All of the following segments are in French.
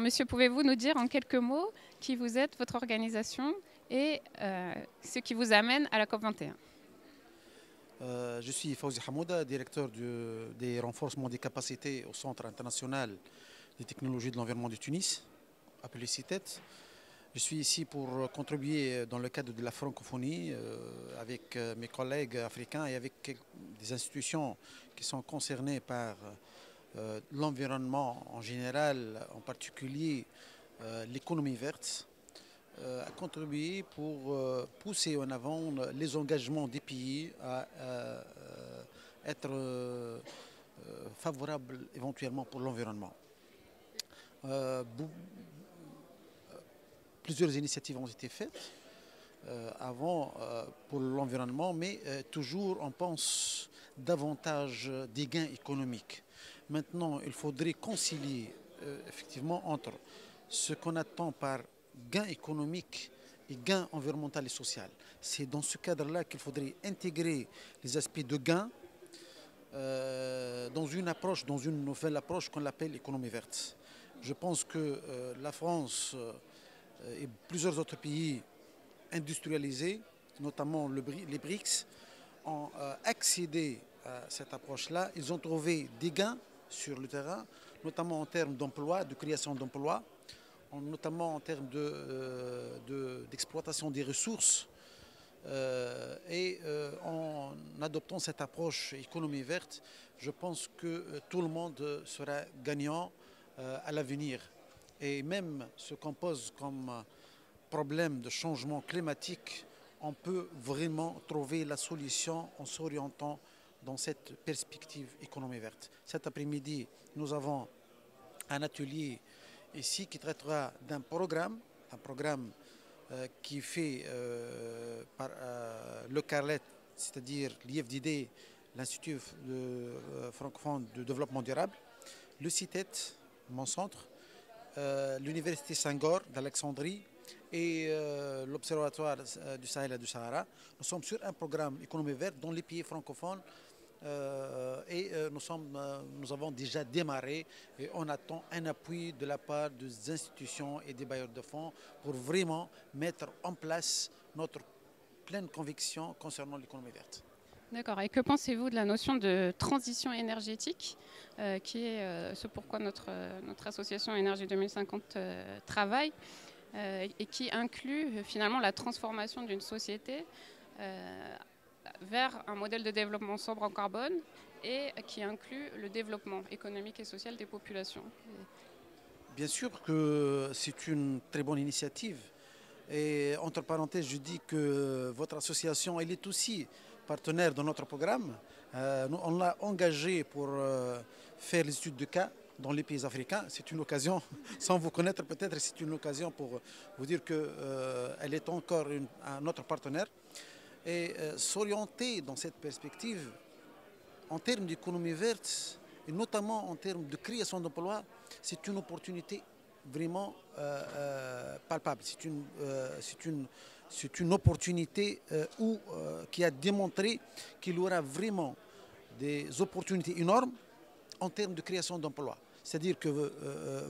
monsieur, pouvez-vous nous dire en quelques mots qui vous êtes, votre organisation et ce qui vous amène à la COP21? Je suis Fawzi Hamouda, directeur des renforcements des capacités au Centre international des technologies de l'environnement de Tunis, appelé CITET. Je suis ici pour contribuer dans le cadre de la francophonie avec mes collègues africains et avec des institutions qui sont concernées par l'environnement en général, en particulier l'économie verte, à contribuer pour pousser en avant les engagements des pays à être favorables éventuellement pour l'environnement. Plusieurs initiatives ont été faites avant pour l'environnement, mais toujours on pense davantage des gains économiques. Maintenant, il faudrait concilier effectivement entre ce qu'on attend par gain économique et gain environnemental et social. C'est dans ce cadre-là qu'il faudrait intégrer les aspects de gain dans une nouvelle approche qu'on appelle économie verte. Je pense que la France et plusieurs autres pays industrialisés, notamment les BRICS, ont accédé à cette approche-là. Ils ont trouvé des gains sur le terrain, notamment en termes d'emploi, de création d'emplois, notamment en termes d'exploitation des ressources. En adoptant cette approche économie verte, je pense que tout le monde sera gagnant à l'avenir. Et même ce qu'on pose comme problème de changement climatique, on peut vraiment trouver la solution en s'orientant dans cette perspective économie verte. Cet après-midi, nous avons un atelier ici qui traitera d'un programme qui est fait par le CARLET, c'est-à-dire l'IFDD, l'Institut francophone de développement durable, le CITET, mon centre, l'Université Senghor d'Alexandrie et l'Observatoire du Sahel et du Sahara. Nous sommes sur un programme économie verte dans les pays francophones nous avons déjà démarré et on attend un appui de la part des institutions et des bailleurs de fonds pour vraiment mettre en place notre pleine conviction concernant l'économie verte. D'accord. Et que pensez-vous de la notion de transition énergétique, qui est ce pourquoi notre association Énergie 2050 travaille et qui inclut finalement la transformation d'une société vers un modèle de développement sobre en carbone et qui inclut le développement économique et social des populations? Bien sûr que c'est une très bonne initiative. Et entre parenthèses, je dis que votre association, elle est aussi partenaire de notre programme. On l'a engagé pour faire les études de cas dans les pays africains. C'est une occasion, sans vous connaître peut-être, c'est une occasion pour vous dire qu'elle est encore notre partenaire. Et s'orienter dans cette perspective en termes d'économie verte et notamment en termes de création d'emplois, c'est une opportunité vraiment palpable. C'est une opportunité qui a démontré qu'il y aura vraiment des opportunités énormes en termes de création d'emplois. C'est-à-dire que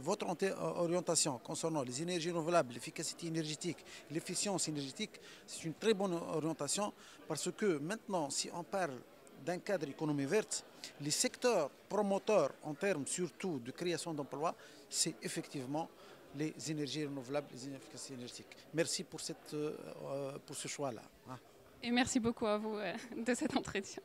votre orientation concernant les énergies renouvelables, l'efficacité énergétique, l'efficience énergétique, c'est une très bonne orientation parce que maintenant, si on parle d'un cadre économie verte, les secteurs promoteurs en termes surtout de création d'emplois, c'est effectivement les énergies renouvelables, les efficacités énergétiques. Merci pour ce choix-là. Et merci beaucoup à vous de cet entretien.